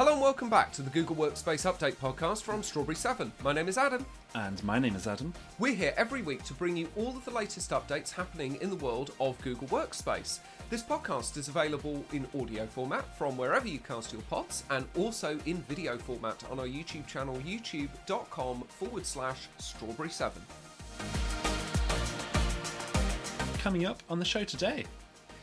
Hello and welcome back to the Google Workspace Update podcast from Strawberry 7. My name is Adam. And my name is Adam. We're here every week to bring you all of the latest updates happening in the world of Google Workspace. This podcast is available in audio format from wherever you cast your pods and also in video format on our YouTube channel, youtube.com/strawberry7. Coming up on the show today.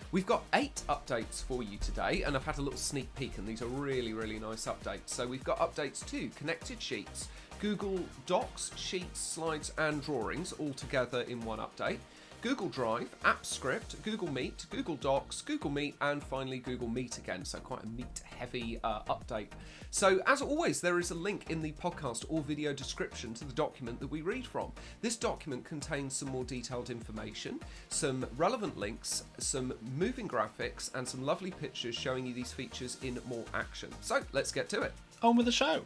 We've got 8 updates for you today, and I've had a little sneak peek, and these are really, really nice updates. So we've got updates to Connected Sheets, Google Docs, Sheets, Slides and Drawings all together in one update, Google Drive, AppScript, Google Meet, Google Docs, Google Meet, and finally Google Meet again, so quite a meet-heavy update. So as always, there is a link in the podcast or video description to the document that we read from. This document contains some more detailed information, some relevant links, some moving graphics, and some lovely pictures showing you these features in more action. So let's get to it. On with the show.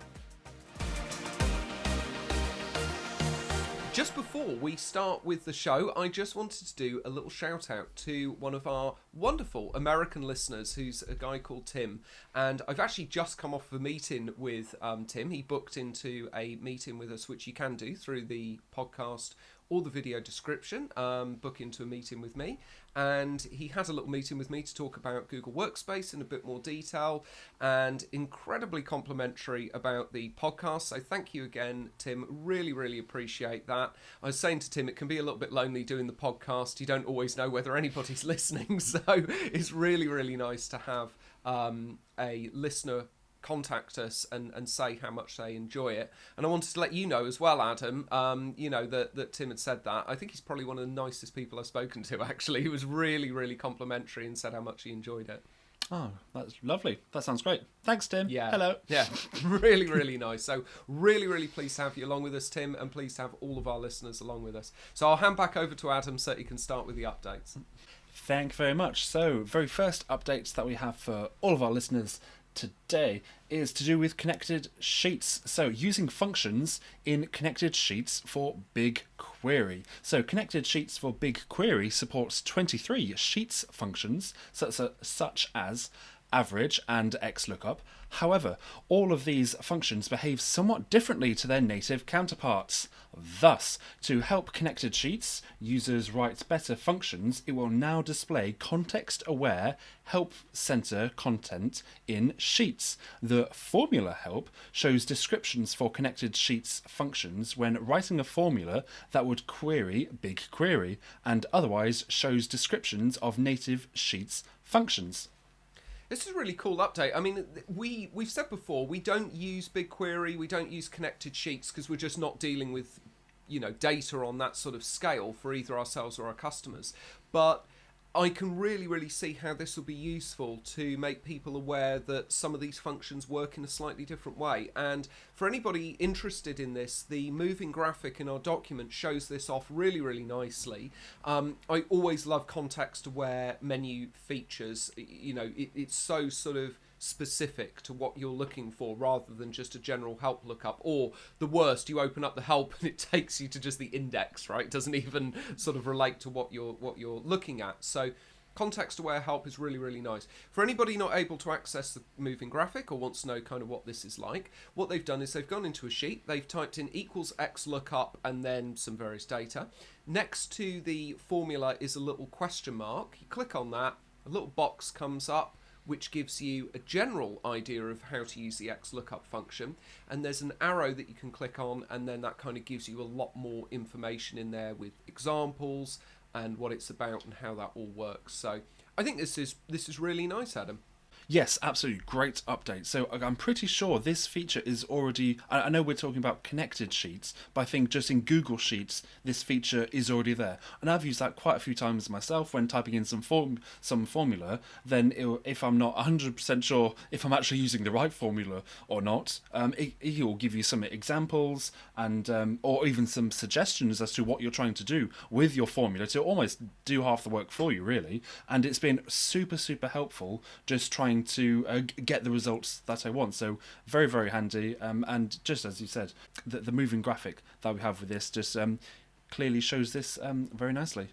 Just before we start with the show, I just wanted to do a little shout out to one of our wonderful American listeners who's a guy called Tim. And I've actually just come off a meeting with Tim. He booked into a meeting with us, which you can do through the podcast or the video description, book into a meeting with me. And he had a little meeting with me to talk about Google Workspace in a bit more detail and incredibly complimentary about the podcast. So thank you again, Tim. Really, really appreciate that. I was saying to Tim, it can be a little bit lonely doing the podcast. You don't always know whether anybody's listening. So it's really, really nice to have a listener contact us and say how much they enjoy it. And I wanted to let you know as well, Adam, that Tim had said that. I think he's probably one of the nicest people I've spoken to, actually. He was really, really complimentary and said how much he enjoyed it. Oh, that's lovely. That sounds great. Thanks, Tim. Yeah. Hello. Yeah, really, really nice. So really, really pleased to have you along with us, Tim, and pleased to have all of our listeners along with us. So I'll hand back over to Adam so he can start with the updates. Thank you very much. So, very first updates that we have for all of our listeners today is to do with Connected Sheets. So using functions in Connected Sheets for BigQuery. So Connected Sheets for BigQuery supports 23 Sheets functions such as average and XLOOKUP. However, all of these functions behave somewhat differently to their native counterparts. Thus, to help Connected Sheets users write better functions, it will now display context-aware help center content in Sheets. The formula help shows descriptions for Connected Sheets functions when writing a formula that would query BigQuery, and otherwise shows descriptions of native Sheets functions. This is a really cool update. I mean, we've said before, we don't use BigQuery, we don't use Connected Sheets because we're just not dealing with, data on that sort of scale for either ourselves or our customers. But I can really, really see how this will be useful to make people aware that some of these functions work in a slightly different way. And for anybody interested in this, the moving graphic in our document shows this off really, really nicely. I always love context-aware menu features. It's so sort of specific to what you're looking for rather than just a general help lookup, or the worst, you open up the help and it takes you to just the index, right? It doesn't even sort of relate to what you're looking at. So context-aware help is really, really nice. For anybody not able to access the moving graphic or wants to know kind of what this is like, what they've done is they've gone into a sheet, they've typed in equals XLOOKUP and then some various data. Next to the formula is a little question mark. You click on that, a little box comes up, which gives you a general idea of how to use the XLOOKUP function. And there's an arrow that you can click on, and then that kind of gives you a lot more information in there with examples and what it's about and how that all works. So I think this is really nice, Adam. Yes, absolutely. Great update. So I'm pretty sure this feature is already... I know we're talking about Connected Sheets, but I think just in Google Sheets, this feature is already there. And I've used that quite a few times myself when typing in some formula. Then if I'm not 100% sure if I'm actually using the right formula or not, it will give you some examples and or even some suggestions as to what you're trying to do with your formula to almost do half the work for you, really. And it's been super, super helpful just trying to get the results that I want. So very, very handy. And just as you said, the moving graphic that we have with this just clearly shows this very nicely.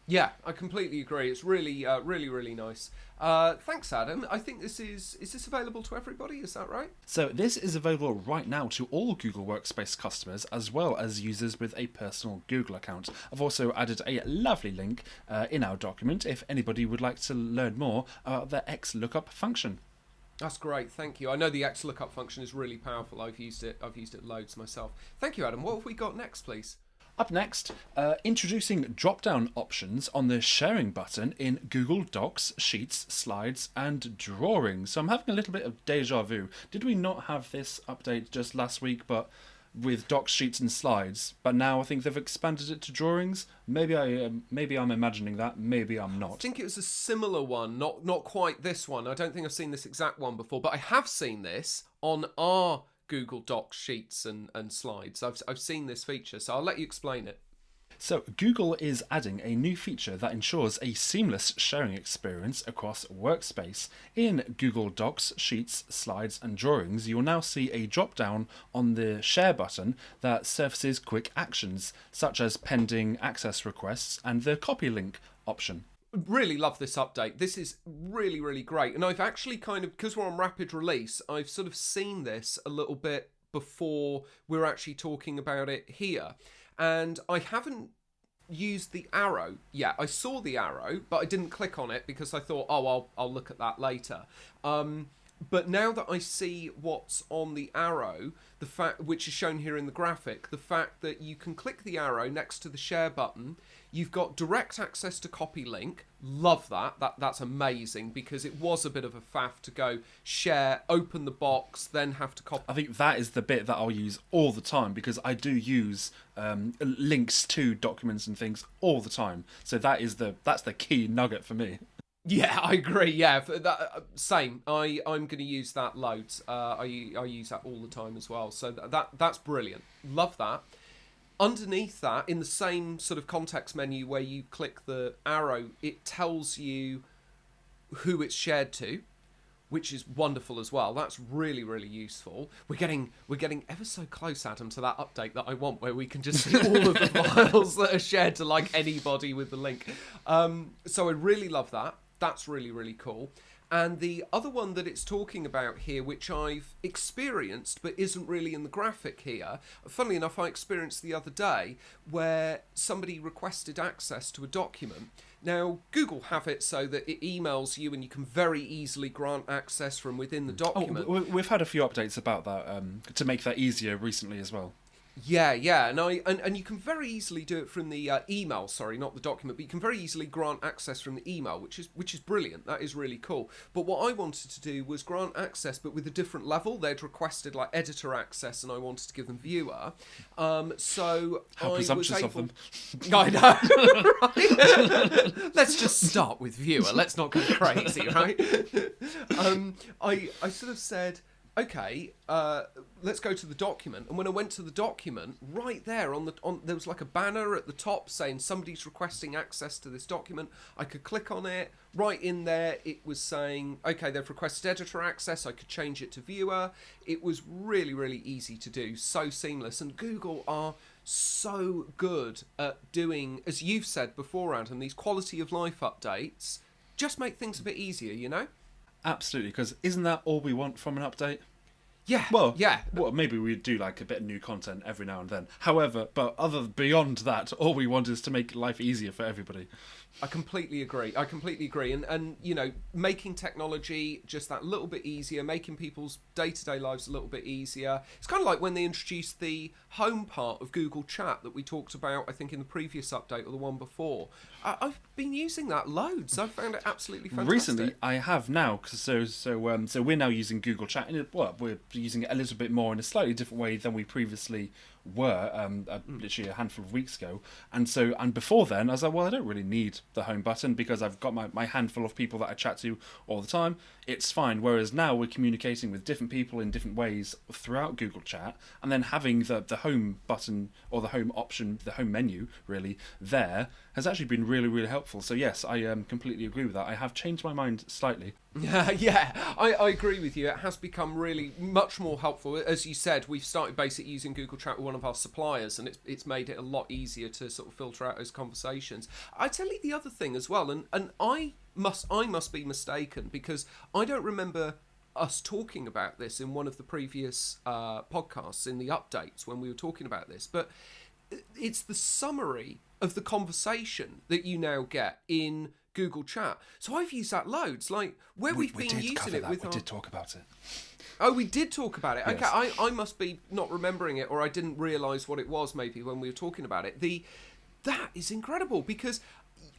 Yeah, I completely agree. It's really, really nice. Thanks, Adam. I think is this available to everybody? Is that right? So this is available right now to all Google Workspace customers as well as users with a personal Google account. I've also added a lovely link in our document if anybody would like to learn more about the XLOOKUP function. That's great. Thank you. I know the XLOOKUP function is really powerful. I've used it loads myself. Thank you, Adam. What have we got next, please? Up next, introducing drop-down options on the sharing button in Google Docs, Sheets, Slides and Drawings. So I'm having a little bit of deja vu. Did we not have this update just last week, but with Docs, Sheets and Slides? But now I think they've expanded it to Drawings. Maybe I'm imagining that. Maybe I'm not. I think it was a similar one, not quite this one. I don't think I've seen this exact one before, but I have seen this on our Google Docs, Sheets and Slides. I've seen this feature, so I'll let you explain it. So Google is adding a new feature that ensures a seamless sharing experience across Workspace. In Google Docs, Sheets, Slides and Drawings, you will now see a drop-down on the Share button that surfaces quick actions, such as pending access requests and the copy link option. Really love this update. This is really great. And I've actually because we're on rapid release, I've sort of seen this a little bit before we're actually talking about it here. And I haven't used the arrow yet. I saw the arrow, but I didn't click on it because I thought, I'll look at that later. But now that I see what's on the arrow, the fact which is shown here in the graphic, the fact that you can click the arrow next to the share button, you've got direct access to copy link. Love that. That's amazing because it was a bit of a faff to go share, open the box, then have to copy. I think that is the bit that I'll use all the time because I do use links to documents and things all the time. So that's the key nugget for me. Yeah, I agree. Yeah, same. I'm going to use that loads. I use that all the time as well. So that's brilliant. Love that. Underneath that, in the same sort of context menu where you click the arrow, it tells you who it's shared to, which is wonderful as well. That's really useful. We're getting ever so close, Adam, to that update that I want, where we can just see all of the files that are shared to like anybody with the link. So I really love that. That's really cool. And the other one that it's talking about here, which I've experienced but isn't really in the graphic here, funnily enough, I experienced the other day where somebody requested access to a document. Now, Google have it so that it emails you and you can very easily grant access from within the document. We've had a few updates about that to make that easier recently as well. Yeah, and you can very easily do it from the email. Sorry, not the document, but you can very easily grant access from the email, which is brilliant. That is really cool. But what I wanted to do was grant access, but with a different level. They'd requested like editor access, and I wanted to give them viewer. So how presumptuous of them! I know, right? Let's just start with viewer. Let's not go crazy, right? I sort of said, okay, let's go to the document. And when I went to the document, right there there was like a banner at the top saying somebody's requesting access to this document. I could click on it. Right in there, it was saying, okay, they've requested editor access. I could change it to viewer. It was really easy to do, so seamless. And Google are so good at doing, as you've said before, Adam, these quality of life updates. Just make things a bit easier, you know? Absolutely, because isn't that all we want from an update? Yeah. Well, yeah. Well, maybe we do like a bit of new content every now and then. However, beyond that, all we want is to make life easier for everybody. I completely agree. And you know, making technology just that little bit easier, making people's day-to-day lives a little bit easier. It's kind of like when they introduced the home part of Google Chat that we talked about, I think, in the previous update or the one before. I've been using that loads. I've found it absolutely fantastic. Recently, I have now. So we're now using Google Chat. We're using it a little bit more in a slightly different way than we previously were literally a handful of weeks ago, and before then I was like, well, I don't really need the home button because I've got my handful of people that I chat to all the time. It's fine. Whereas now we're communicating with different people in different ways throughout Google Chat, and then having the home button or the home option, the home menu really there has actually been really helpful. So yes, I completely agree with that. I have changed my mind slightly. Yeah, I agree with you. It has become really much more helpful. As you said, we've started basically using Google Chat with one one of our suppliers, and it's made it a lot easier to sort of filter out those conversations. I tell you the other thing as well, and I must be mistaken, because I don't remember us talking about this in one of the previous podcasts in the updates when we were talking about this, but it's the summary of the conversation that you now get in Google Chat. So I've used that loads, like where we've been using it with. We did talk about it. Oh, we did talk about it. Yes. Okay, I must be not remembering it, or I didn't realise what it was maybe when we were talking about it. That is incredible, because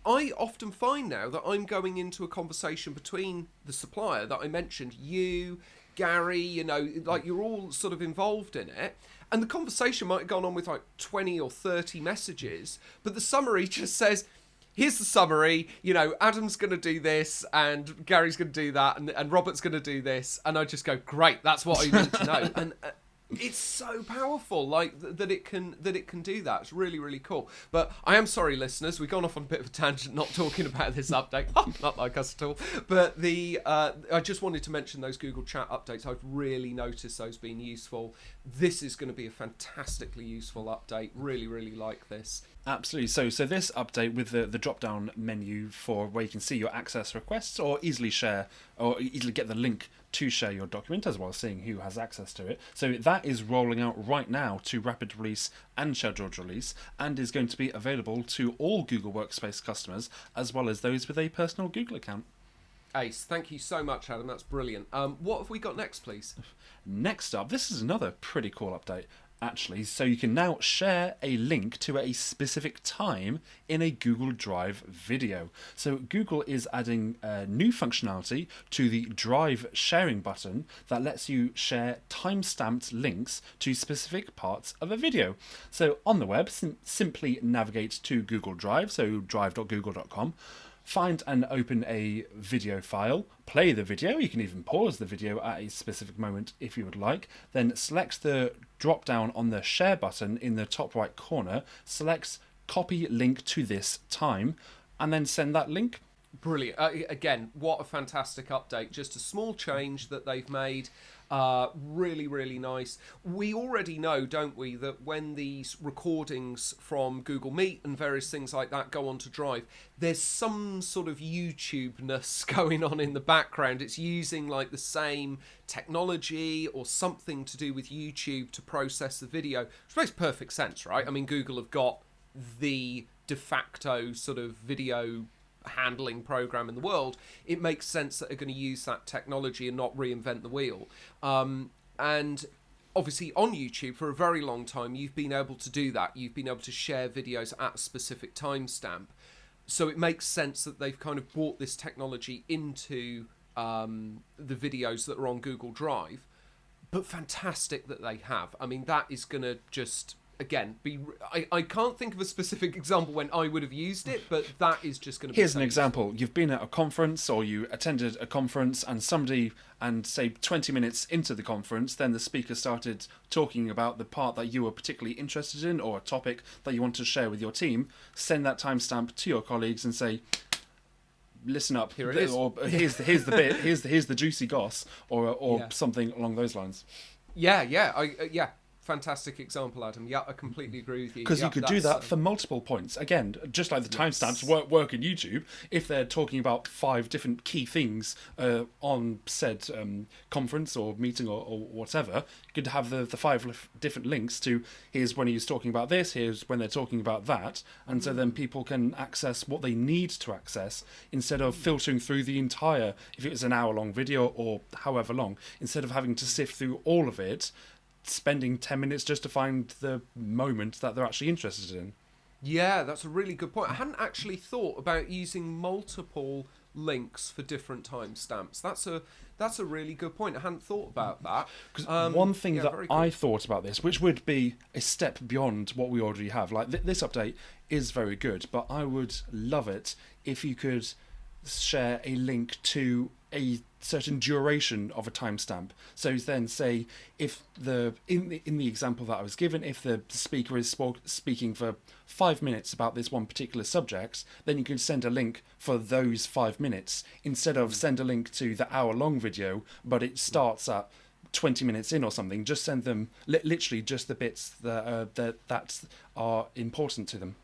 I often find now that I'm going into a conversation between the supplier that I mentioned, you, Gary, like you're all sort of involved in it. And the conversation might have gone on with like 20 or 30 messages, but the summary just says, here's the summary, Adam's going to do this, and Gary's going to do that, and Robert's going to do this. And I just go, great, that's what I need to know. And it's so powerful, like that it can do that. It's really, really cool. But I am sorry, listeners, we've gone off on a bit of a tangent, not talking about this update. Not like us at all. But I just wanted to mention those Google Chat updates. I've really noticed those being useful. This is going to be a fantastically useful update. Really, really like this. Absolutely. So this update with the drop-down menu for where you can see your access requests, or easily share, or easily get the link to share your document, as well as seeing who has access to it. So that is rolling out right now to rapid release and scheduled release, and is going to be available to all Google Workspace customers, as well as those with a personal Google account. Ace, thank you so much, Adam. That's brilliant. What have we got next, please? Next up, this is another pretty cool update, actually. So you can now share a link to a specific time in a Google Drive video. So Google is adding new functionality to the Drive sharing button that lets you share time-stamped links to specific parts of a video. So on the web, simply navigate to Google Drive, so drive.google.com. Find and open a video file, play the video, you can even pause the video at a specific moment if you would like, then select the drop down on the share button in the top right corner, select copy link to this time, and then send that link. Brilliant. Again, what a fantastic update. Just a small change that they've made. Really, really nice. We already know, don't we, that when these recordings from Google Meet and various things like that go onto Drive, there's some sort of YouTube-ness going on in the background. It's using like the same technology or something to do with YouTube to process the video, which makes perfect sense, right? I mean, Google have got the de facto sort of video handling program in the world. It makes sense that they're going to use that technology and not reinvent the wheel. And obviously on YouTube for a very long time you've been able to do that. You've been able to share videos at a specific timestamp. So it makes sense that they've kind of brought this technology into the videos that are on Google Drive. But fantastic that they have. I mean, that is going to just, again, I can't think of a specific example when I would have used it, but that is just going to be... Here's an example. You've been at a conference, or you attended a conference, and say 20 minutes into the conference, then the speaker started talking about the part that you were particularly interested in, or a topic that you want to share with your team. Send that timestamp to your colleagues and say, listen up, here it is. Or here's the bit, here's the juicy goss, or something along those lines. Yeah. Fantastic example, Adam. Yeah, I completely agree with you. Because you could do that for multiple points. Again, just like the timestamps work in YouTube, if they're talking about 5 different key things on said conference or meeting or whatever, you could have the 5 different links to, here's when he's talking about this, here's when they're talking about that, and so then people can access what they need to access instead of filtering through the entire, if it was an hour-long video or however long, instead of having to sift through all of it, spending 10 minutes just to find the moment that they're actually interested in. Yeah, that's a really good point. I hadn't actually thought about using multiple links for different timestamps. That's a really good point. I hadn't thought about that. Because one thing that I thought about this, which would be a step beyond what we already have, like this update is very good, but I would love it if you could share a link to a certain duration of a timestamp. So then, say, if in the example that I was given, if the speaker is speaking for 5 minutes about this one particular subject, then you can send a link for those 5 minutes instead of send a link to the hour-long video, but it starts at 20 minutes in or something, just send them literally just the bits that are important to them.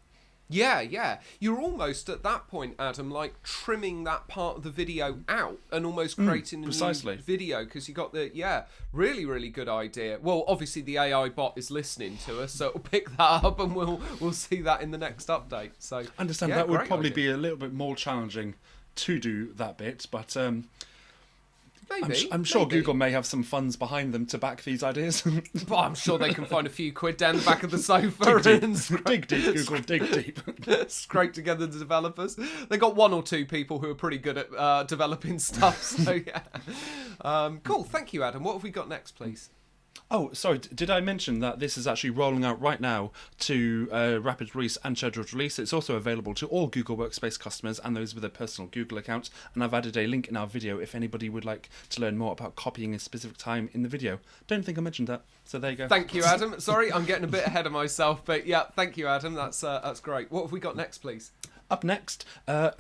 Yeah. You're almost at that point, Adam, like trimming that part of the video out and almost creating a precisely. new video, because you got really, really good idea. Well, obviously the AI bot is listening to us, so it'll pick that up and we'll see that in the next update. So I understand that would probably be a little bit more challenging to do that bit, but I'm sure Google may have some funds behind them to back these ideas. But I'm sure they can find a few quid down the back of the sofa dig deep, Google, dig deep. Scrape together the developers. They got one or two people who are pretty good at developing stuff. So yeah, cool. Thank you, Adam. What have we got next, please? Oh, sorry, did I mention that this is actually rolling out right now to rapid release and scheduled release? It's also available to all Google Workspace customers and those with a personal Google account, and I've added a link in our video if anybody would like to learn more about copying a specific time in the video. Don't think I mentioned that, so there you go. Thank you, Adam. Sorry, I'm getting a bit ahead of myself, but yeah, thank you, Adam. That's great. What have we got next, please? Up next,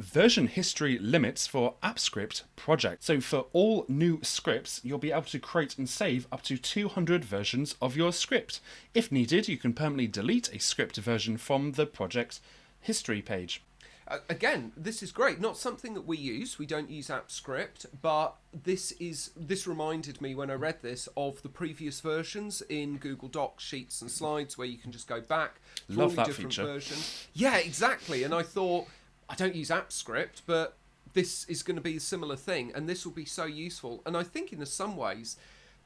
version history limits for AppScript project. So for all new scripts, you'll be able to create and save up to 200 versions of your script. If needed, you can permanently delete a script version from the project history page. Again, this is great. Not something that we use. We don't use AppScript, but this reminded me when I read this of the previous versions in Google Docs, Sheets and Slides, where you can just go back to Love all that different feature. versions. Yeah, exactly. And I thought, I don't use AppScript, but this is going to be a similar thing, and this will be so useful. And I think in some ways,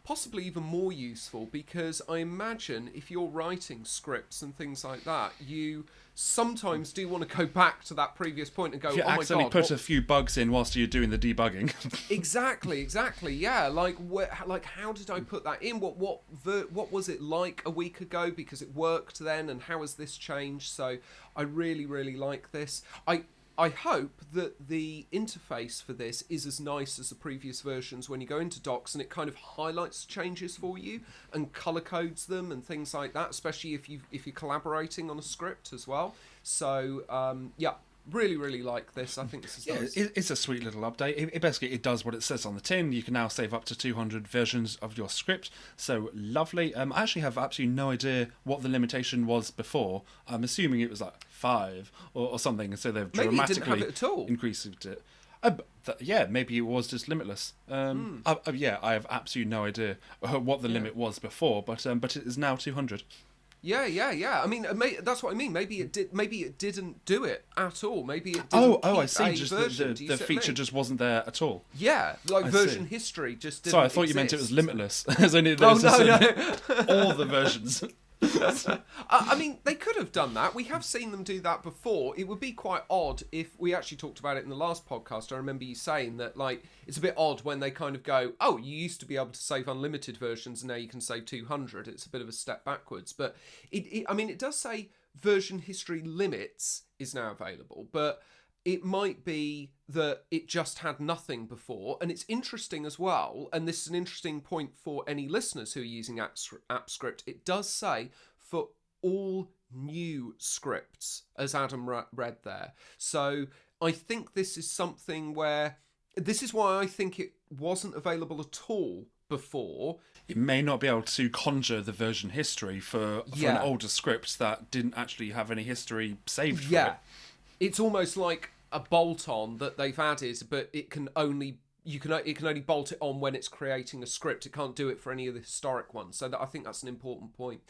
possibly even more useful, because I imagine if you're writing scripts and things like that, you sometimes do want to go back to that previous point and go, if you accidentally put a few bugs in whilst you're doing the debugging. Exactly. Yeah, like how did I put that in? What was it like a week ago? Because it worked then, and how has this changed? So I really, really like this. I hope that the interface for this is as nice as the previous versions when you go into Docs, and it kind of highlights changes for you and color codes them and things like that, especially if you're collaborating on a script as well. So yeah, really, really like this. I think this is nice. It's a sweet little update. It basically it does what it says on the tin. You can now save up to 200 versions of your script. So lovely. I actually have absolutely no idea what the limitation was before. I'm assuming it was like 5 or something, so they've dramatically didn't have it at all. increased it. Yeah, maybe it was just limitless. Yeah, I have absolutely no idea what the limit was before, but it is now 200. Yeah. I mean, that's what I mean. Maybe it did. Maybe it didn't do it at all. Maybe it didn't. Oh, I see. Just the feature just wasn't there at all. Yeah, like version history just didn't. Sorry, I thought you meant it was limitless. As only no. All the versions. I mean, they could have done that. We have seen them do that before. It would be quite odd if we actually talked about it in the last podcast. I remember you saying that, like, it's a bit odd when they kind of go, oh, you used to be able to save unlimited versions and now you can save 200. It's a bit of a step backwards. But it does say version history limits is now available, but it might be that it just had nothing before. And it's interesting as well, and this is an interesting point for any listeners who are using AppScript, it does say for all new scripts, as Adam read there. So I think this is something where, this is why I think it wasn't available at all before. It may not be able to conjure the version history for an older script that didn't actually have any history saved for it. It's almost like a bolt-on that they've added, but it can only bolt it on when it's creating a script. It can't do it for any of the historic ones. So I think that's an important point.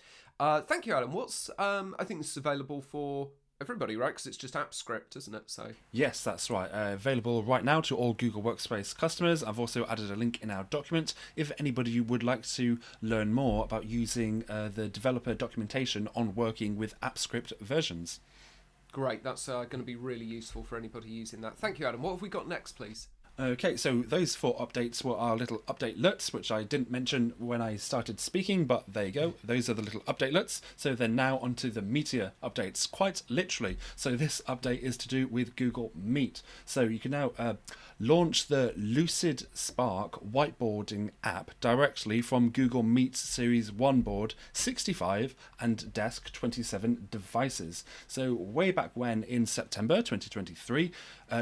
Thank you, Adam. I think this is available for everybody, right? Because it's just AppScript, isn't it? So yes, that's right. Available right now to all Google Workspace customers. I've also added a link in our document if anybody would like to learn more about using the developer documentation on working with AppScript versions. Great, that's going to be really useful for anybody using that. Thank you, Adam. What have we got next, please? Okay, so those 4 updates were our little update alerts, which I didn't mention when I started speaking, but there you go. Those are the little update alerts. So then now onto the meatier updates, quite literally. So this update is to do with Google Meet. So you can now launch the Lucid Spark whiteboarding app directly from Google Meet Series 1 board 65 and Desk 27 devices. So way back when, in September 2023,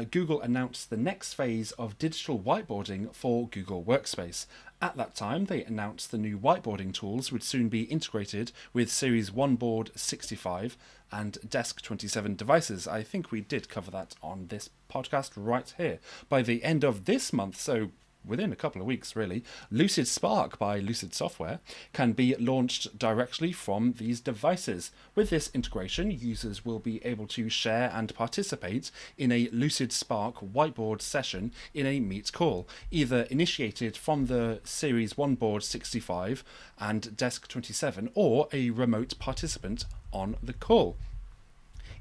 Google announced the next phase of digital whiteboarding for Google Workspace. At that time, they announced the new whiteboarding tools would soon be integrated with Series 1 Board 65 and Desk 27 devices. I think we did cover that on this podcast right here. By the end of this month, so within a couple of weeks really, Lucid Spark by Lucid Software can be launched directly from these devices. With this integration, users will be able to share and participate in a Lucid Spark whiteboard session in a Meet call, either initiated from the Series 1 Board 65 and Desk 27 or a remote participant on the call.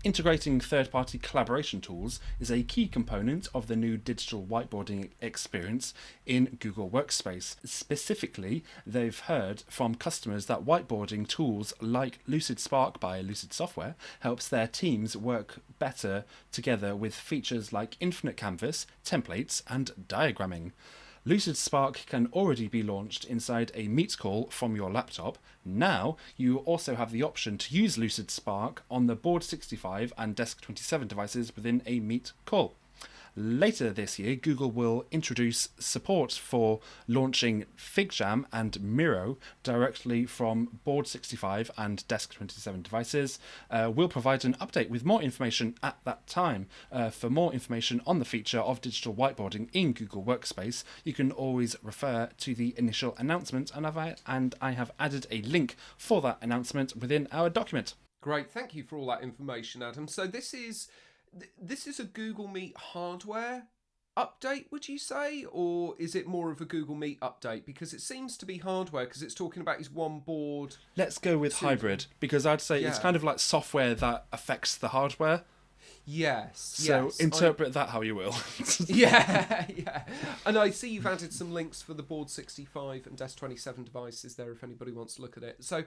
Integrating third-party collaboration tools is a key component of the new digital whiteboarding experience in Google Workspace. Specifically, they've heard from customers that whiteboarding tools like Lucid Spark by Lucid Software helps their teams work better together with features like infinite canvas, templates, and diagramming. Lucid Spark can already be launched inside a Meet call from your laptop. Now, you also have the option to use Lucid Spark on the Board 65 and Desk 27 devices within a Meet call. Later this year, Google will introduce support for launching FigJam and Miro directly from Board 65 and Desk 27 devices. We'll provide an update with more information at that time. For more information on the feature of digital whiteboarding in Google Workspace, you can always refer to the initial announcement, and I have added a link for that announcement within our document. Great, thank you for all that information, Adam. So this is a Google Meet hardware update, would you say? Or is it more of a Google Meet update? Because it seems to be hardware, because it's talking about his one board. Let's go with hybrid, because I'd say it's kind of like software that affects the hardware. Yes. So interpret that how you will. Yeah. And I see you've added some links for the Board 65 and Desk 27 devices there if anybody wants to look at it. So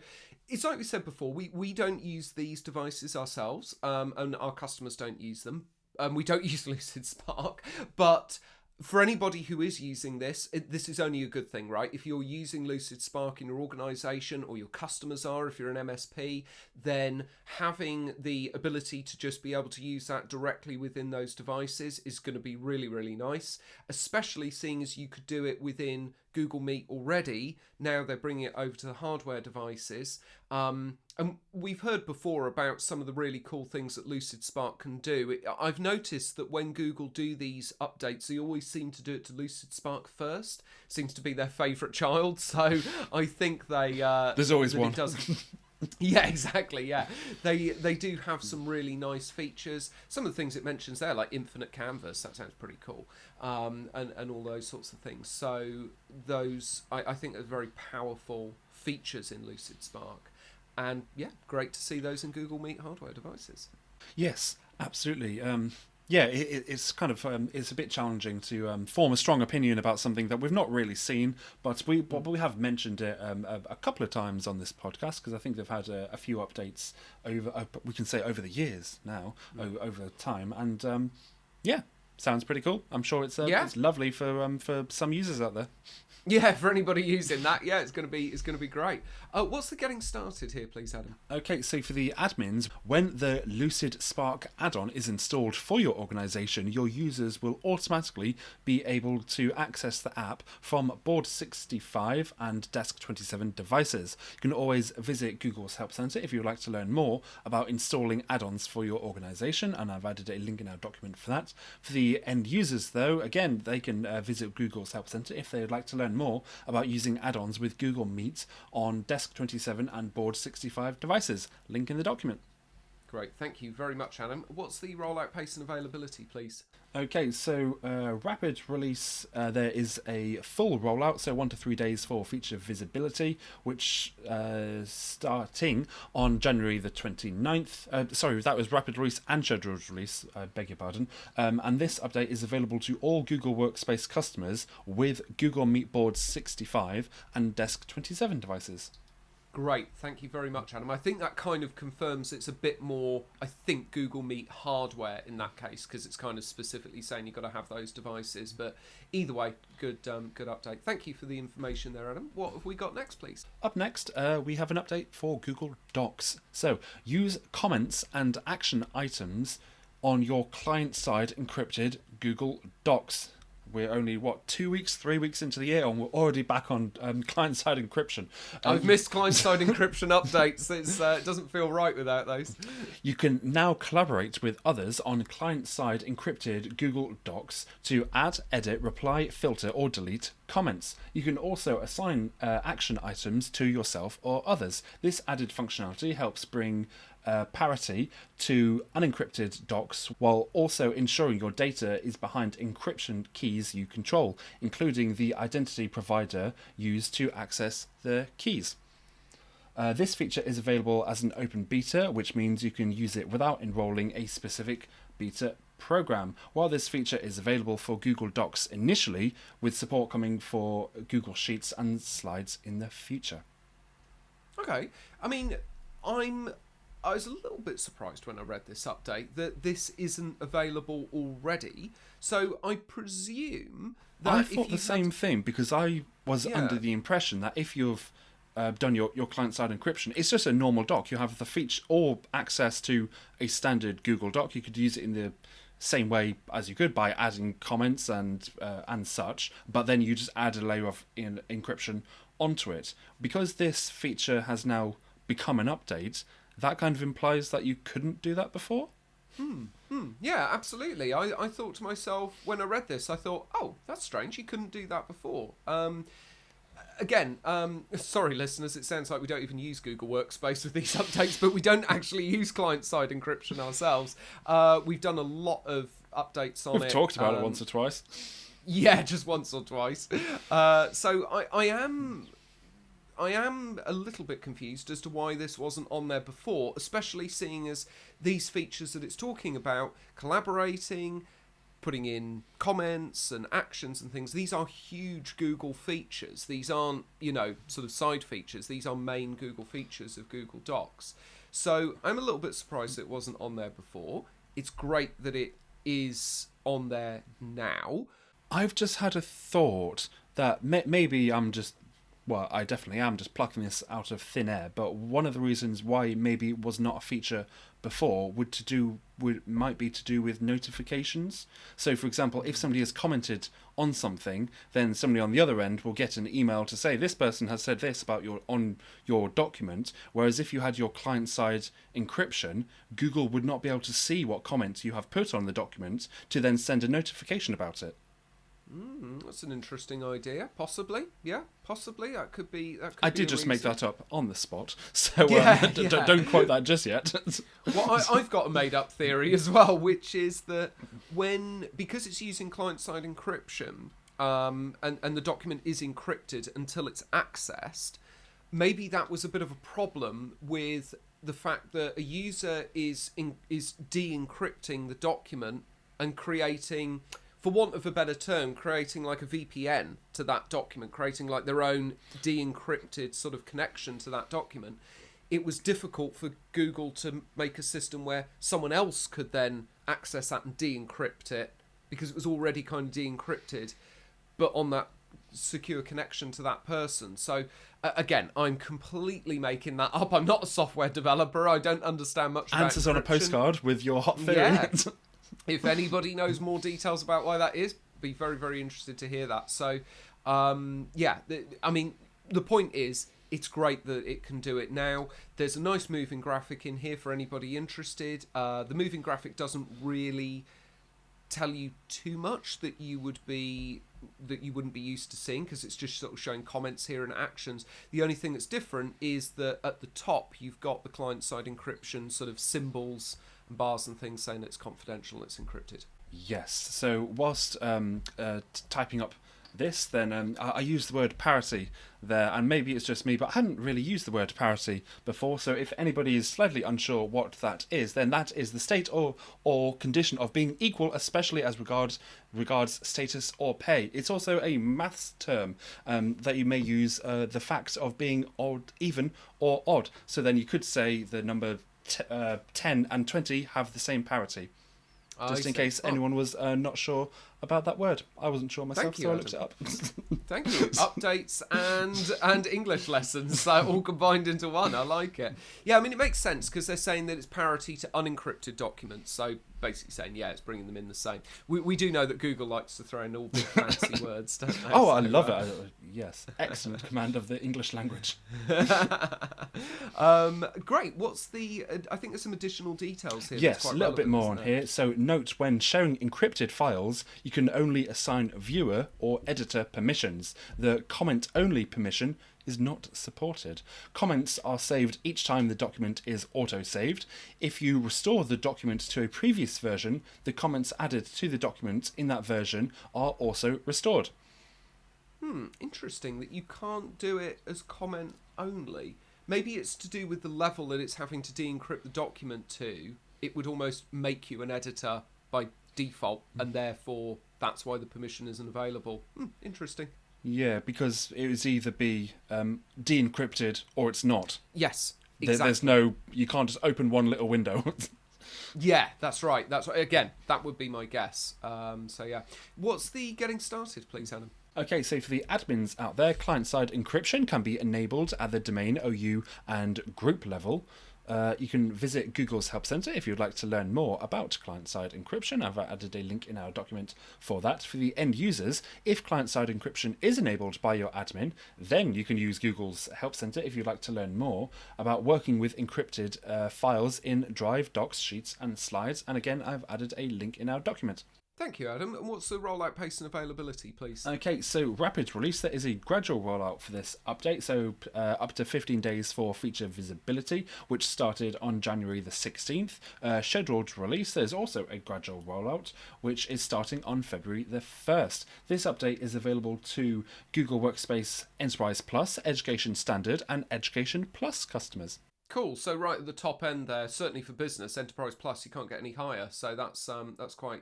it's like we said before, we don't use these devices ourselves, and our customers don't use them. We don't use Lucid Spark, but for anybody who is using this, this is only a good thing, right? If you're using Lucid Spark in your organisation, or your customers are, if you're an MSP, then having the ability to just be able to use that directly within those devices is going to be really, really nice, especially seeing as you could do it within Google Meet already. Now they're bringing it over to the hardware devices. And we've heard before about some of the really cool things that Lucid Spark can do. I've noticed that when Google do these updates, they always seem to do it to Lucid Spark first. Seems to be their favourite child. So I think they... There's always one. Yeah, exactly, yeah. They do have some really nice features. Some of the things it mentions there, like infinite canvas, that sounds pretty cool. And all those sorts of things. So those, I think, are very powerful features in Lucid Spark. And yeah, great to see those in Google Meet hardware devices. Yes, absolutely. It's kind of it's a bit challenging to form a strong opinion about something that we've not really seen, but we have mentioned it a couple of times on this podcast, because I think they've had a few updates over the years now, over time, and sounds pretty cool. I'm sure it's lovely for some users out there. Yeah, for anybody using that, it's going to be great. What's the getting started here, please, Adam? Okay, so for the admins, when the Lucid Spark add-on is installed for your organisation, your users will automatically be able to access the app from Board 65 and Desk 27 devices. You can always visit Google's Help Centre if you would like to learn more about installing add-ons for your organisation, and I've added a link in our document for that. For the end users, though, again, they can visit Google's Help Centre if they would like to learn more about using add-ons with Google Meet on Desk 27 and Board 65 devices. Link in the document. Great, thank you very much, Adam. What's the rollout pace and availability, please? Okay, so rapid release, there is a full rollout, so 1 to 3 days for feature visibility, which starting on January the 29th. Sorry, that was rapid release and scheduled release, I beg your pardon. And this update is available to all Google Workspace customers with Google Meet Board 65 and Desk 27 devices. Great, thank you very much, Adam. I think that kind of confirms it's a bit more, Google Meet hardware in that case, because it's kind of specifically saying you've got to have those devices. But either way, good update. Thank you for the information there, Adam. What have we got next, please? Up next, we have an update for Google Docs. So use comments and action items on your client-side encrypted Google Docs. we're only, 3 weeks into the year, and we're already back on client-side encryption. I've missed client-side encryption updates. It doesn't feel right without those. You can now collaborate with others on client-side encrypted Google Docs to add, edit, reply, filter, or delete comments. You can also assign action items to yourself or others. This added functionality helps bring parity to unencrypted docs while also ensuring your data is behind encryption keys you control, including the identity provider used to access the keys. This feature is available as an open beta, which means you can use it without enrolling a specific beta program. While this feature is available for Google Docs initially, with support coming for Google Sheets and Slides in the future. Okay, I mean, I was a little bit surprised when I read this update that this isn't available already. So I presume that I thought the same thing, because I was under the impression that if you've done your client-side encryption, it's just a normal doc. You have the feature or access to a standard Google Doc. You could use it in the same way as you could by adding comments and such, but then you just add a layer of encryption onto it. Because this feature has now become an update, that kind of implies that you couldn't do that before? Yeah, absolutely. I thought to myself, when I read this, I thought, oh, that's strange, you couldn't do that before. Again, sorry listeners, it sounds like we don't even use Google Workspace with these updates, but we don't actually use client-side encryption ourselves. We've done a lot of updates on it. We've talked about it once or twice. Yeah, just once or twice. So I am a little bit confused as to why this wasn't on there before, especially seeing as these features that it's talking about, collaborating, putting in comments and actions and things, these are huge Google features. These aren't, sort of side features. These are main Google features of Google Docs. So I'm a little bit surprised it wasn't on there before. It's great that it is on there now. I've just had a thought that maybe I definitely am just plucking this out of thin air, but one of the reasons why maybe it was not a feature before might be to do with notifications. So, for example, if somebody has commented on something, then somebody on the other end will get an email to say, this person has said this about your document, whereas if you had your client-side encryption, Google would not be able to see what comments you have put on the document to then send a notification about it. That's an interesting idea. Possibly, yeah, possibly. That could be. I did just make that up on the spot, so don't quote that just yet. Well, I've got a made-up theory as well, which is that because it's using client-side encryption, and the document is encrypted until it's accessed, maybe that was a bit of a problem with the fact that a user is de-encrypting the document and creating, for want of a better term, creating like a VPN to that document, creating like their own de-encrypted sort of connection to that document. It was difficult for Google to make a system where someone else could then access that and de-encrypt it, because it was already kind of de-encrypted, but on that secure connection to that person. So again, I'm completely making that up. I'm not a software developer. I don't understand much about Answers on a postcard with your hot theory. Yeah. If anybody knows more details about why that is, be very, very interested to hear that. So, the point is, it's great that it can do it now. There's a nice moving graphic in here for anybody interested. The moving graphic doesn't really tell you too much that you wouldn't be used to seeing, because it's just sort of showing comments here and actions. The only thing that's different is that at the top you've got the client-side encryption sort of symbols and bars and things saying it's confidential, it's encrypted. Yes. So whilst typing up this, then I used the word parity there, and maybe it's just me, but I hadn't really used the word parity before. So if anybody is slightly unsure what that is, then that is the state or condition of being equal, especially as regards status or pay. It's also a maths term that you may use the fact of being even or odd. So then you could say the number 10 and 20 have the same parity. Just in case anyone was not sure about that word. I wasn't sure myself, so I looked it up. Thank you. Updates and English lessons all combined into one. I like it. Yeah, I mean, it makes sense because they're saying that it's parity to unencrypted documents. So basically saying, yeah, it's bringing them in the same. We do know that Google likes to throw in all big fancy words, don't they? Oh, I love it. Yes, excellent command of the English language. Great. What's the? I think there's some additional details here. Yes, a little bit more on here. So note, when sharing encrypted files, you can only assign viewer or editor permissions. The comment-only permission is not supported. Comments are saved each time the document is auto-saved. If you restore the document to a previous version, the comments added to the document in that version are also restored. Interesting that you can't do it as comment only. Maybe it's to do with the level that it's having to de-encrypt the document to. It would almost make you an editor by default, and therefore that's why the permission isn't available. Interesting. Yeah, because it would either be de-encrypted or it's not. Yes, exactly. There's no... You can't just open one little window. Yeah, that's right. Again, that would be my guess. So yeah. What's the getting started, please, Adam? Okay, so for the admins out there, client-side encryption can be enabled at the domain, OU, and group level. You can visit Google's Help Center if you'd like to learn more about client-side encryption. I've added a link in our document for that. For the end users, if client-side encryption is enabled by your admin, then you can use Google's Help Center if you'd like to learn more about working with encrypted files in Drive, Docs, Sheets, and Slides. And again, I've added a link in our document. Thank you, Adam. And what's the rollout pace and availability, please? Okay, so rapid release, there is a gradual rollout for this update, so up to 15 days for feature visibility, which started on January the 16th. Scheduled release, there's also a gradual rollout, which is starting on February the 1st. This update is available to Google Workspace Enterprise Plus, Education Standard, and Education Plus customers. Cool. So right at the top end there, certainly for business, Enterprise Plus, you can't get any higher. So that's quite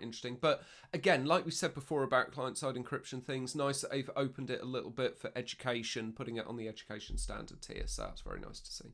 interesting. But again, like we said before about client-side encryption things, nice that they've opened it a little bit for education, putting it on the education standard tier. So that's very nice to see.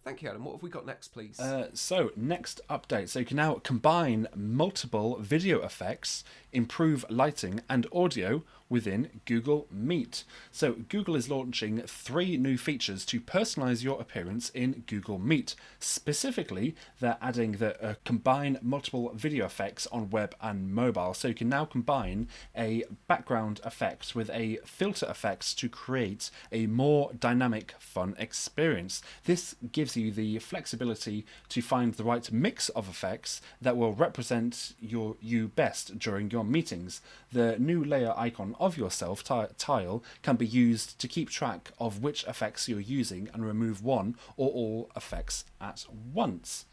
Thank you, Adam. What have we got next, please? So next update. So you can now combine multiple video effects, improve lighting and audio within Google Meet. So Google is launching 3 new features to personalize your appearance in Google Meet. Specifically, they're adding the combine multiple video effects on web and mobile. So you can now combine a background effect with a filter effects to create a more dynamic, fun experience. This gives you the flexibility to find the right mix of effects that will represent you best during your meetings. The new layer icon of yourself tile can be used to keep track of which effects you're using and remove one or all effects at once.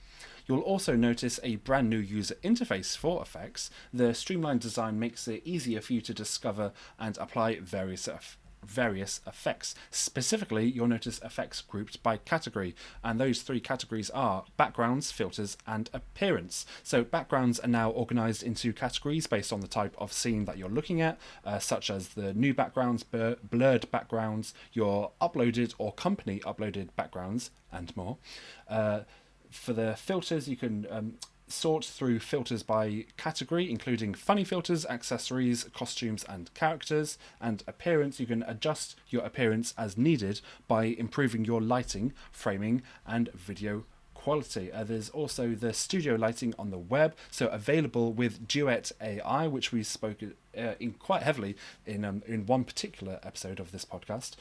You'll also notice a brand new user interface for effects. The streamlined design makes it easier for you to discover and apply various effects. Specifically, you'll notice effects grouped by category, and those 3 categories are backgrounds, filters, and appearance. So backgrounds are now organized into categories based on the type of scene that you're looking at, such as the new backgrounds, blurred backgrounds, your uploaded or company uploaded backgrounds, and more. For the filters, you can sort through filters by category, including funny filters, accessories, costumes, and characters. And appearance, you can adjust your appearance as needed by improving your lighting, framing, and video quality. There's also the studio lighting on the web, so available with Duet AI, which we spoke in quite heavily in one particular episode of this podcast.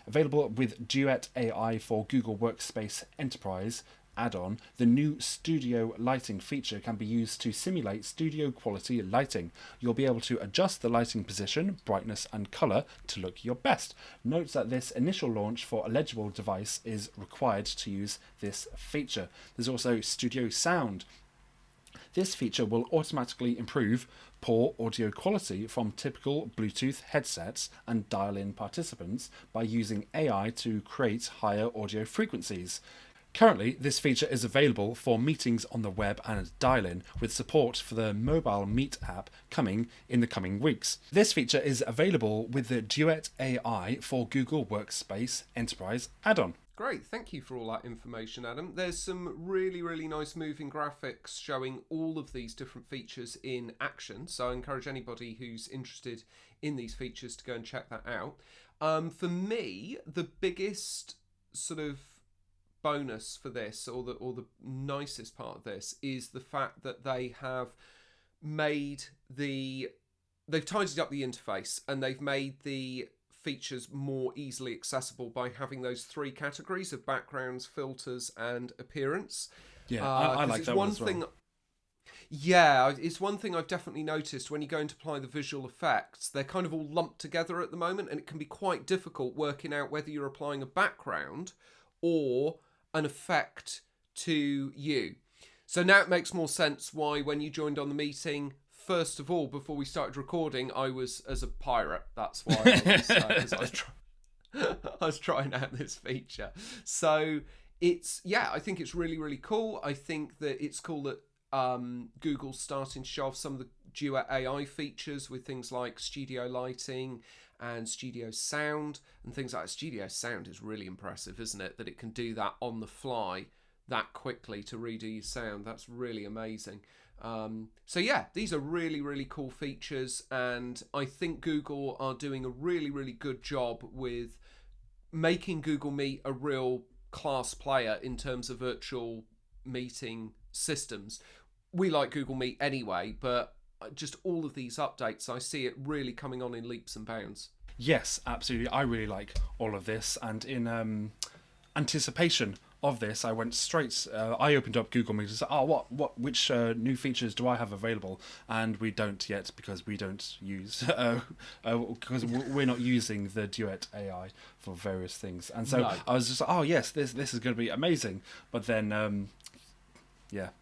Available with Duet AI for Google Workspace Enterprise add-on, the new studio lighting feature can be used to simulate studio quality lighting. You'll be able to adjust the lighting position, brightness and colour to look your best. Note that this initial launch for a legible device is required to use this feature. There's also studio sound. This feature will automatically improve poor audio quality from typical Bluetooth headsets and dial-in participants by using AI to create higher audio frequencies. Currently, this feature is available for meetings on the web and dial-in, with support for the mobile Meet app coming in the coming weeks. This feature is available with the Duet AI for Google Workspace Enterprise add-on. Great, thank you for all that information, Adam. There's some really, really nice moving graphics showing all of these different features in action, so I encourage anybody who's interested in these features to go and check that out. For me, the biggest sort of bonus for this, or the nicest part of this, is the fact that they have they've tidied up the interface, and they've made the features more easily accessible by having those 3 categories of backgrounds, filters, and appearance. Yeah, I like that one as well. Yeah, it's one thing I've definitely noticed when you go and apply the visual effects. They're kind of all lumped together at the moment, and it can be quite difficult working out whether you're applying a background or an effect to you. So now it makes more sense why, when you joined on the meeting, first of all, before we started recording, I was as a pirate. That's why because I was trying out this feature. So I think it's really, really cool. I think that it's cool that Google's starting to show off some of the Duet AI features with things like studio lighting and studio sound and things like that. Studio sound is really impressive, isn't it? That it can do that on the fly that quickly to redo your sound. That's really amazing. These are really, really cool features, and I think Google are doing a really, really good job with making Google Meet a real class player in terms of virtual meeting systems. We like Google Meet anyway, but just all of these updates, I see it really coming on in leaps and bounds. Yes, absolutely. I really like all of this, and in anticipation of this, I went straight. I opened up Google Meet and said, which new features do I have available? And we don't yet, because we don't use because we're not using the Duet AI for various things. And so I was just like, yes, this is going to be amazing. But then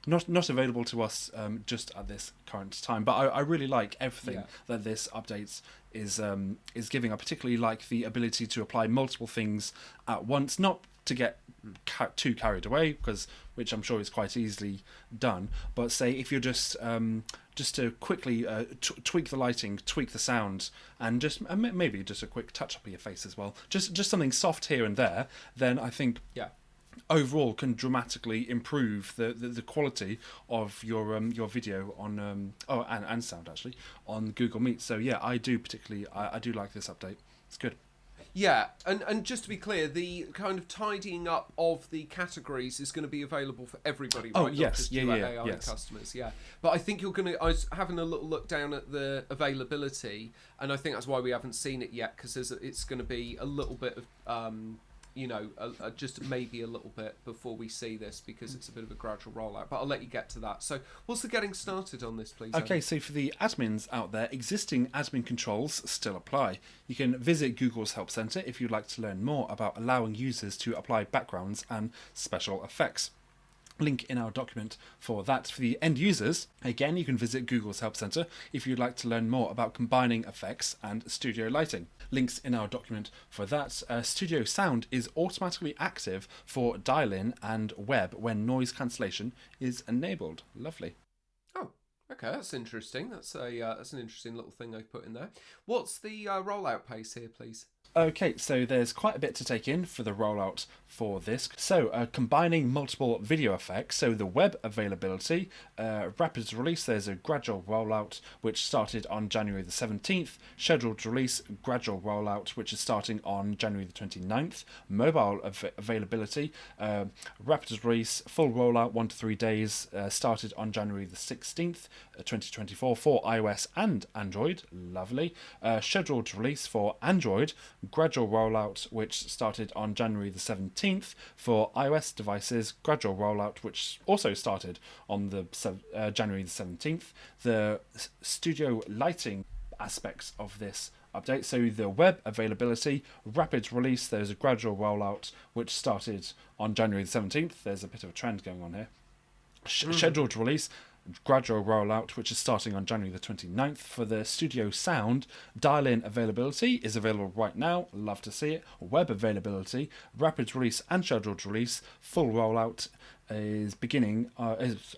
not available to us just at this current time. But I really like everything that this update is giving. I particularly like the ability to apply multiple things at once, not to get too carried away, which I'm sure is quite easily done. But say if you're just to quickly tweak the lighting, tweak the sound, and just maybe just a quick touch up of your face as well, just something soft here and there, then I think overall can dramatically improve the quality of your video on and sound actually on Google Meet. So I do like this update. It's good. Yeah, and just to be clear, the kind of tidying up of the categories is going to be available for everybody, right? Oh, yes, AI customers, But I think I was having a little look down at the availability, and I think that's why we haven't seen it yet, because it's going to be a little bit of just maybe a little bit before we see this, because it's a bit of a gradual rollout. But I'll let you get to that. So what's the getting started on this, please? Okay, so for the admins out there, existing admin controls still apply. You can visit Google's Help Center if you'd like to learn more about allowing users to apply backgrounds and special effects. Link in our document for that. For the end users, again, you can visit Google's Help Center if you'd like to learn more about combining effects and studio lighting. Links in our document for that. Studio sound is automatically active for dial-in and web when noise cancellation is enabled. Lovely. Oh, okay, that's interesting. That's an interesting little thing they've put in there. What's the rollout pace here, please? Okay, so there's quite a bit to take in for the rollout for this. So combining multiple video effects, so the web availability, rapid release, there's a gradual rollout which started on January the 17th, scheduled release, gradual rollout which is starting on January the 29th, mobile availability, rapid release, full rollout 1 to 3 days, started on January the 16th, 2024 for iOS and Android, lovely, scheduled release for Android, gradual rollout which started on January the 17th for iOS devices, gradual rollout which also started on the January the 17th. The studio lighting aspects of this update, so the web availability, rapid release, there's a gradual rollout which started on January the 17th. There's a bit of a trend going on here. Scheduled release, gradual rollout which is starting on January the 29th. For the studio sound, dial-in availability is available right now, love to see it. Web availability, rapid release and scheduled release, full rollout is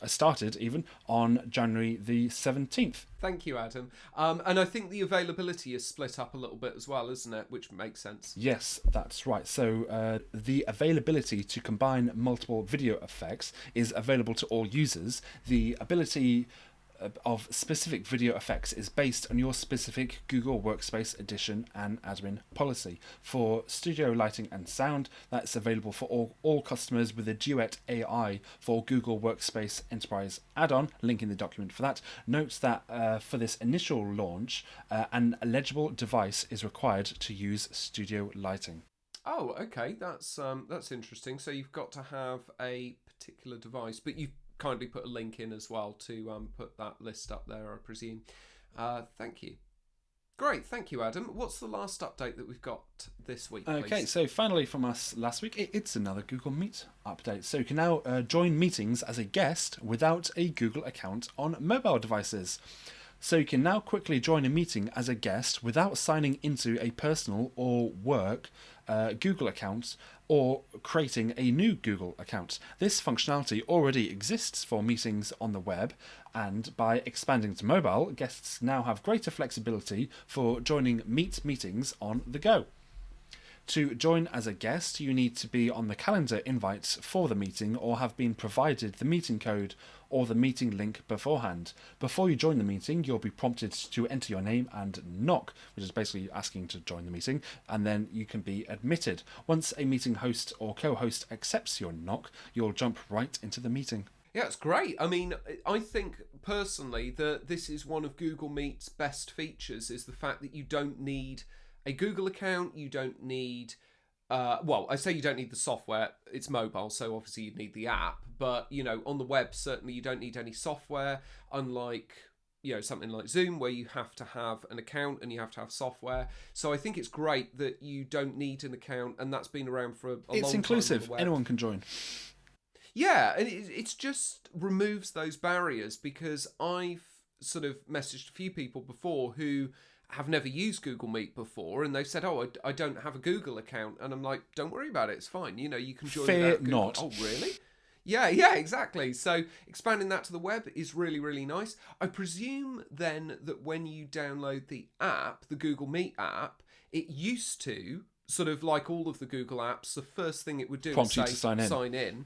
started even on January the 17th. Thank you, Adam. And I think the availability is split up a little bit as well, isn't it? Which makes sense. Yes, that's right. So the availability to combine multiple video effects is available to all users. The ability of specific video effects is based on your specific Google Workspace edition and admin policy. For studio lighting and sound, that's available for all customers with a Duet AI for Google Workspace Enterprise add-on. Link in the document for that. Note that for this initial launch, an eligible device is required to use studio lighting. Oh, okay, that's interesting. So you've got to have a particular device, but you've kindly put a link in as well to put that list up there, I presume. Thank you. Great, thank you, Adam. What's the last update that we've got this week, please? Okay, so finally from us last week, it's another Google Meet update. So you can now join meetings as a guest without a Google account on mobile devices. So you can now quickly join a meeting as a guest without signing into a personal or work Google account or creating a new Google account. This functionality already exists for meetings on the web, and by expanding to mobile, guests now have greater flexibility for joining Meet meetings on the go. To join as a guest, you need to be on the calendar invites for the meeting or have been provided the meeting code or the meeting link beforehand. Before you join the meeting, you'll be prompted to enter your name and knock, which is basically asking to join the meeting, and then you can be admitted. Once a meeting host or co-host accepts your knock, you'll jump right into the meeting. Yeah, it's great. I mean, I think personally that this is one of Google Meet's best features, is the fact that you don't need a Google account, you don't need, well, I say you don't need the software, it's mobile, so obviously you need the app, but, you know, on the web, certainly you don't need any software, unlike, you know, something like Zoom, where you have to have an account and you have to have software. So I think it's great that you don't need an account, and that's been around for a long time. It's inclusive, anyone can join. Yeah, and it's just removes those barriers, because I've sort of messaged a few people before who have never used Google Meet before, and they've said, oh, I don't have a Google account, and I'm like, don't worry about it, it's fine, you know, you can join Fear without Google. not. Oh, really? Yeah, exactly. So expanding that to the web is really, really nice. I presume then that when you download the app, the Google Meet app, it used to, sort of like all of the Google apps, the first thing it would do prompt is you say, to sign in.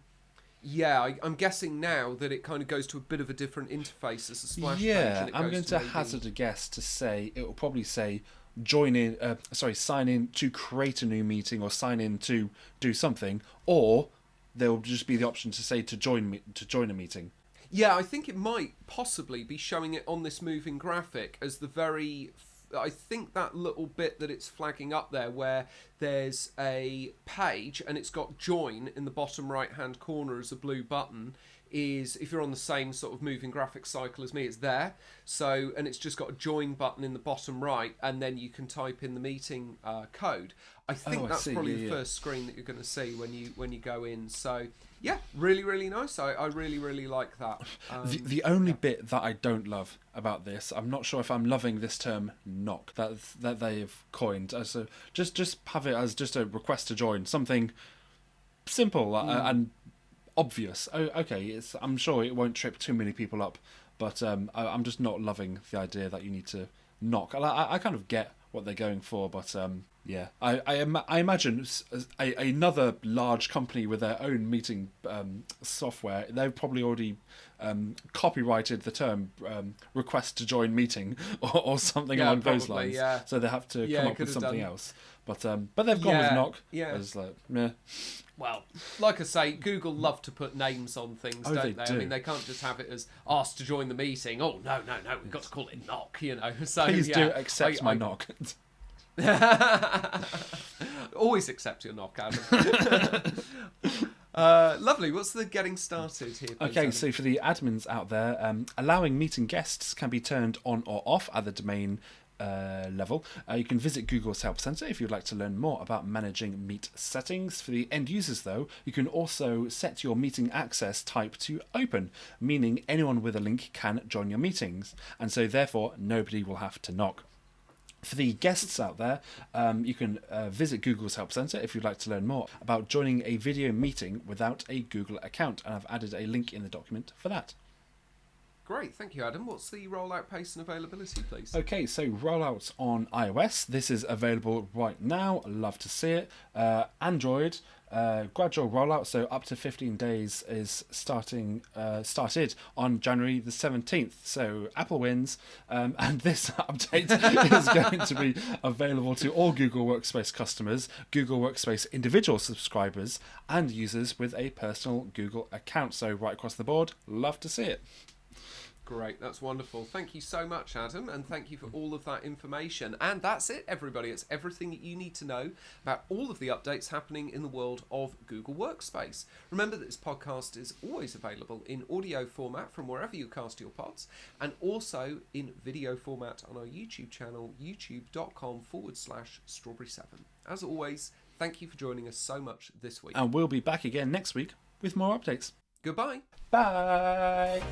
Yeah, I'm guessing now that it kind of goes to a bit of a different interface as a splash page. Yeah, and I'm going to hazard a guess to say it will probably say sign in to create a new meeting, or sign in to do something, or there will just be the option to say to join a meeting. Yeah, I think it might possibly be showing it on this moving graphic as the very. I think that little bit that it's flagging up there, where there's a page and it's got join in the bottom right hand corner as a blue button, is, if you're on the same sort of moving graphic cycle as me, it's there. So, and it's just got a join button in the bottom right, and then you can type in the meeting code. I think that's probably the first screen that you're going to see when you go in. So yeah, really, really nice. I really, really like that. The only bit that I don't love about this, I'm not sure if I'm loving this term knock that they've coined. So just have it as just a request to join, something simple and obvious. Okay, I'm sure it won't trip too many people up, but I'm just not loving the idea that you need to knock. I kind of get what they're going for, but yeah, I imagine another large company with their own meeting software, they've probably already copyrighted the term request to join meeting or something along those lines. Yeah. So they have to come up with something else. But they've gone with knock. Yeah. It's like, meh. Well, like I say, Google love to put names on things, don't they? Do. I mean, they can't just have it as asked to join the meeting. Oh, no, we've got to call it knock, you know. So, please do accept my knock. Always accept your knock, Adam. Lovely. What's the getting started here, please, okay, Adam? So for the admins out there, allowing meeting guests can be turned on or off at the domain level. You can visit Google's Help Center if you'd like to learn more about managing Meet settings. For the end users, though, you can also set your meeting access type to open, meaning anyone with a link can join your meetings, and so therefore nobody will have to knock. For the guests out there, you can visit Google's Help Center if you'd like to learn more about joining a video meeting without a Google account, and I've added a link in the document for that. Great, thank you, Adam. What's the rollout pace and availability, please? Okay, so rollouts on iOS. This is available right now. Love to see it. Android, gradual rollout, so up to 15 days is started on January the 17th. So Apple wins, and this update is going to be available to all Google Workspace customers, Google Workspace individual subscribers, and users with a personal Google account. So right across the board, love to see it. Great, that's wonderful. Thank you so much, Adam, and thank you for all of that information. And that's it, everybody. It's everything that you need to know about all of the updates happening in the world of Google Workspace. Remember that this podcast is always available in audio format from wherever you cast your pods, and also in video format on our YouTube channel, youtube.com/strawberry7. As always, thank you for joining us so much this week. And we'll be back again next week with more updates. Goodbye. Bye.